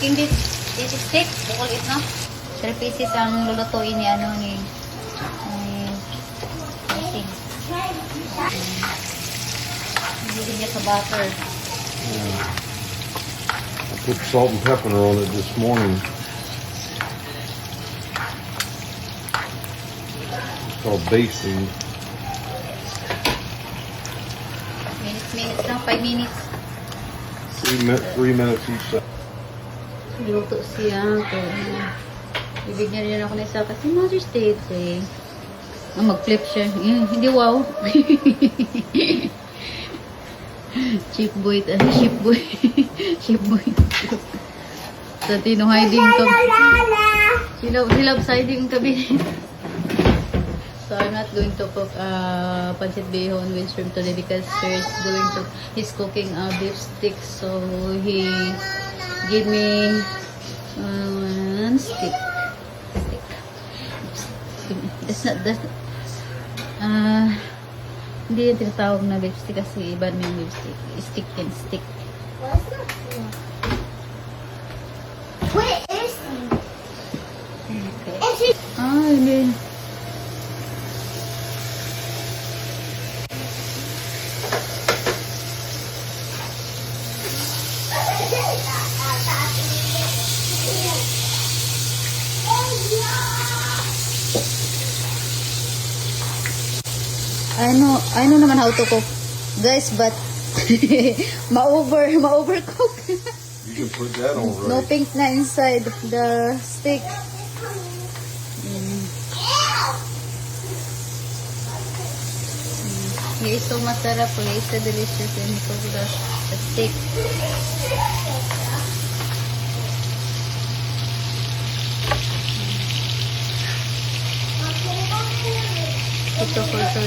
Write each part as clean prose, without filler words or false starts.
cooking this steak. Bukol it, no? 3 pieces ang lulutuin ni King. Hindi niya sa butter. Yeah. I put salt and pepper on it this morning. It's called basting. Minutes lang, 5 minutes. 3 minutes each side. Luto siya. Bibigyan rin ako na isa kasi Mother's Day eh. Mag-flip siya. Hindi wow. Chip boy. Chip boy. Sa Tino hiding ka. Silab hiding kabinet. So I'm not going to cook pancit bihon with shrimp today because he's cooking beef stick. So he gave me one stick. Hindi yung tinatawag na beef stick kasi iba naman yung beef stick. Stick and stick. Where is he? Okay. Hindi. I know naman how to cook, guys, but ma-overcook. You can put that on No right. pink na inside the steak. He is so masarap. He is so delicious when he cooks the steak. Ito also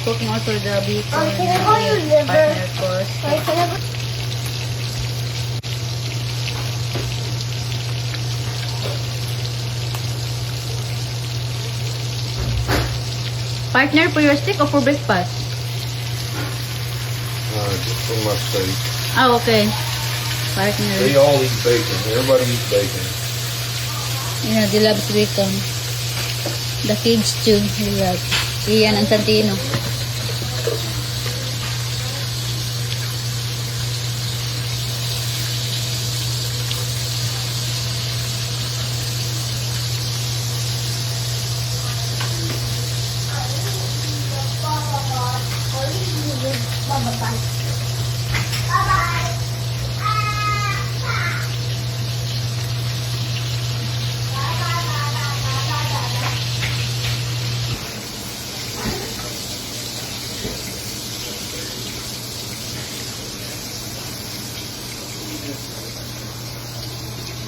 cooking also the bacon and partner course. Partner for your steak or for breakfast? Just for my steak. Okay. Partner. They all eat bacon. Everybody eats bacon. Yeah, they love bacon. The kids too. They love. Iyan ang Santino.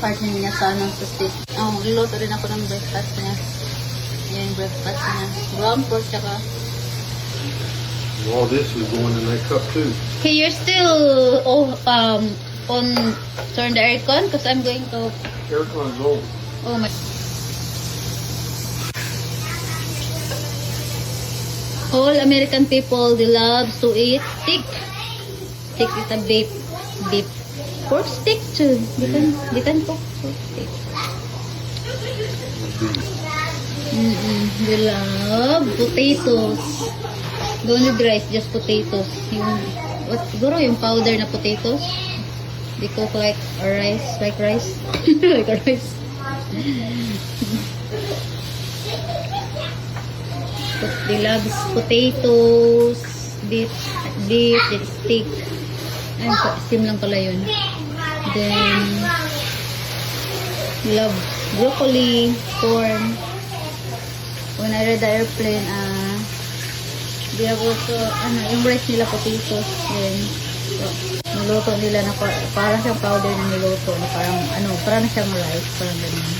Partner niya sa steak. Luluto rin ako ng breakfast niya. Yan yung breakfast niya. Ground pork tsaka. All this is going in that cup too. Okay, you're still on turn the aircon because I'm going to. Aircon's on. Oh my. All American people, they love to eat steak. Steak is a beef pork steak too. They can cook pork steak. They love potatoes. Don't need rice, just potatoes. Siguro yung powder na potatoes. They cook like a rice, like rice. Like a rice. They love potatoes, beef, steak. Ay, steam lang pala yun. Then, love broccoli, corn. When I read the airplane, they have also, yung rice nila potatoes. Then, niluto nila na para siyang powder na niluto. Na parang, parang siyang rice. Parang ganun.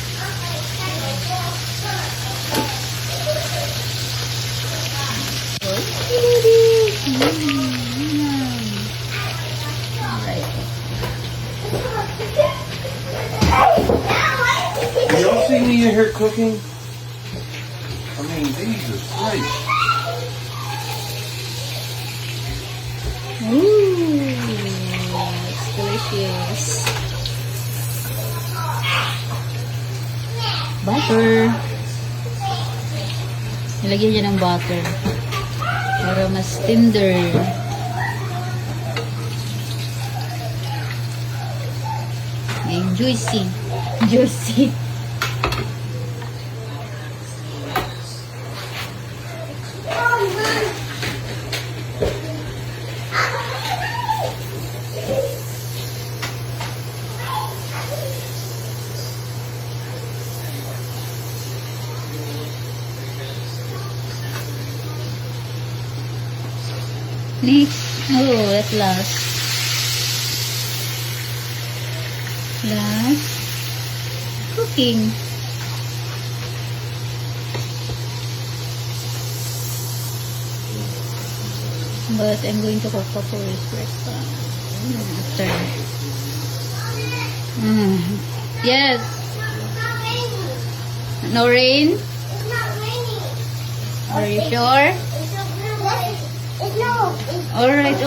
Y'all see me in here cooking? I mean, Jesus Christ. It's delicious. butter. Nilagyan niya ng butter para mas tender. May juicy. Juicy. Next. Oh, at last. Last. Cooking. But I'm going to cook first. After. Yes. No rain? It's not raining. Are you sure? Alright,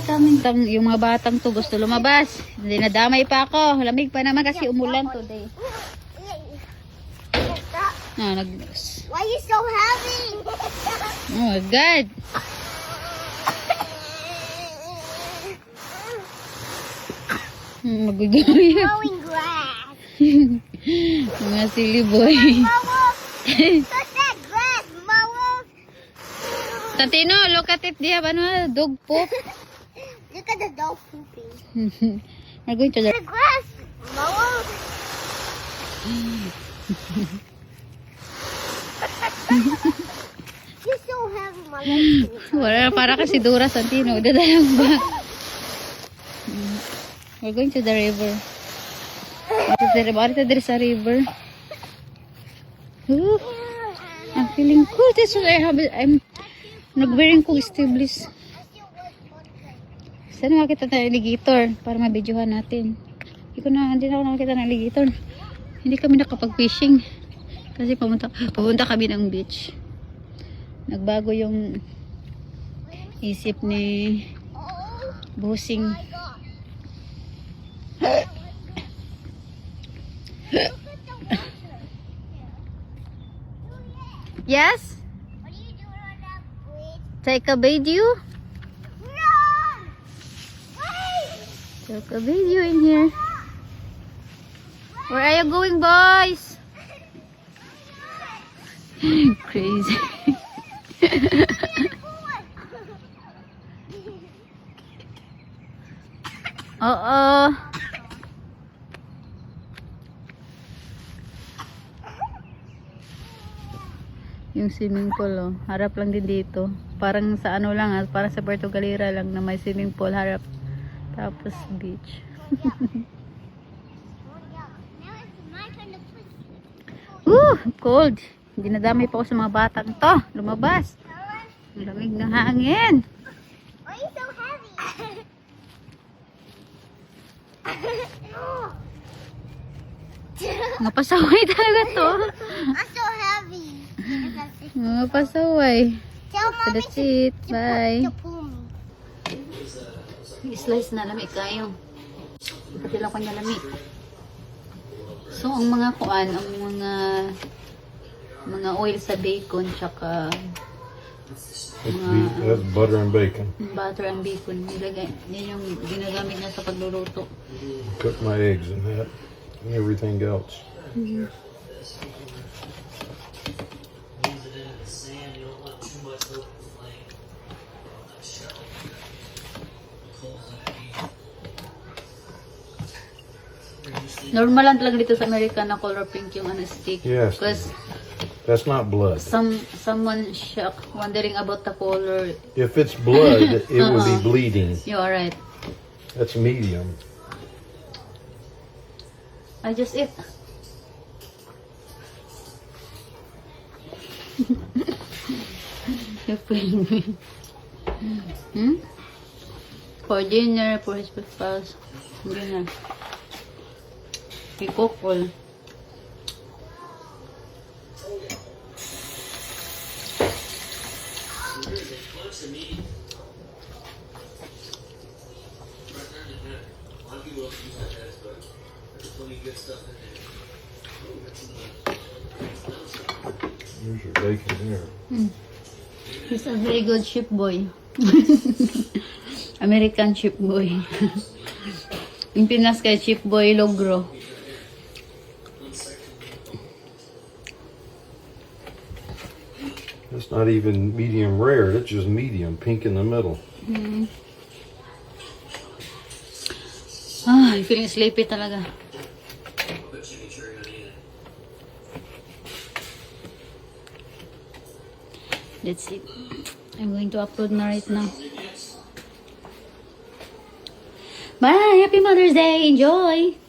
coming. Yung mga batang to gusto lumabas. Hindi nadamay pa ako. Lamig pa naman kasi umulan today. Ah, Why are you so heavy? Oh my God. Magugay. Growing grass. Mga silly boy. Mama, touch that grass, Mama. Tantino, look at it. They have dog poop. Look at the dog pooping. We're going to the... The grass, Mama. You're so heavy, Mama. Wala, para kasi Dura Santino. Dadalang ba? We're going to the river. What is there sa river? Ooh, I'm feeling cool. This is I'm nag-wearing ko stabilis. Sana makita tayo alligator para mabidyohan natin. Hindi na ako nakakita ng alligator. Hindi kami nakapag-fishing kasi pumunta kami ng beach. Nagbago yung isip ni Busing. Yes? What are you doing on that bridge? Take a video? No! Wait! Take a video in here. Where are you going, boys? Crazy. Uh-oh. Yung swimming pool, oh. Harap lang din dito. Parang sa ano lang, parang sa Puerto Galera lang na may swimming pool, harap. Tapos beach. Cold. Dinadamay pa ako sa mga batang to. Lumabas. Ang lamig ng hangin. Why are you so heavy? Mga pasaway talaga to. I'm so heavy. Mga pasaway. Tell So mommy that's it. Bye. to pull me. Slice na lamig kayo. Pati lang kanya lamig. So, ang mga kuan, ang mga oil sa bacon, tsaka That's butter and bacon. butter and bacon. Yan yung ginagamit na sa pagluluto. Cook my eggs in that and everything else. Normal lang talaga dito sa Amerika na color pink yung steak. Yes. Because That's not blood. someone shocked wondering about the color. If it's blood, it would be bleeding. You are right. That's medium. I just eat. You're playing me. For dinner, for his breakfast. Dinner. Ikokol. There's your bacon there. He's a very good ship boy. American ship boy. Yung Pinas kay ship boy logro. That's not even medium rare. That's just medium, pink in the middle. Ah, I'm feeling sleepy talaga. That's it. I'm going to upload na right now. Bye! Happy Mother's Day! Enjoy!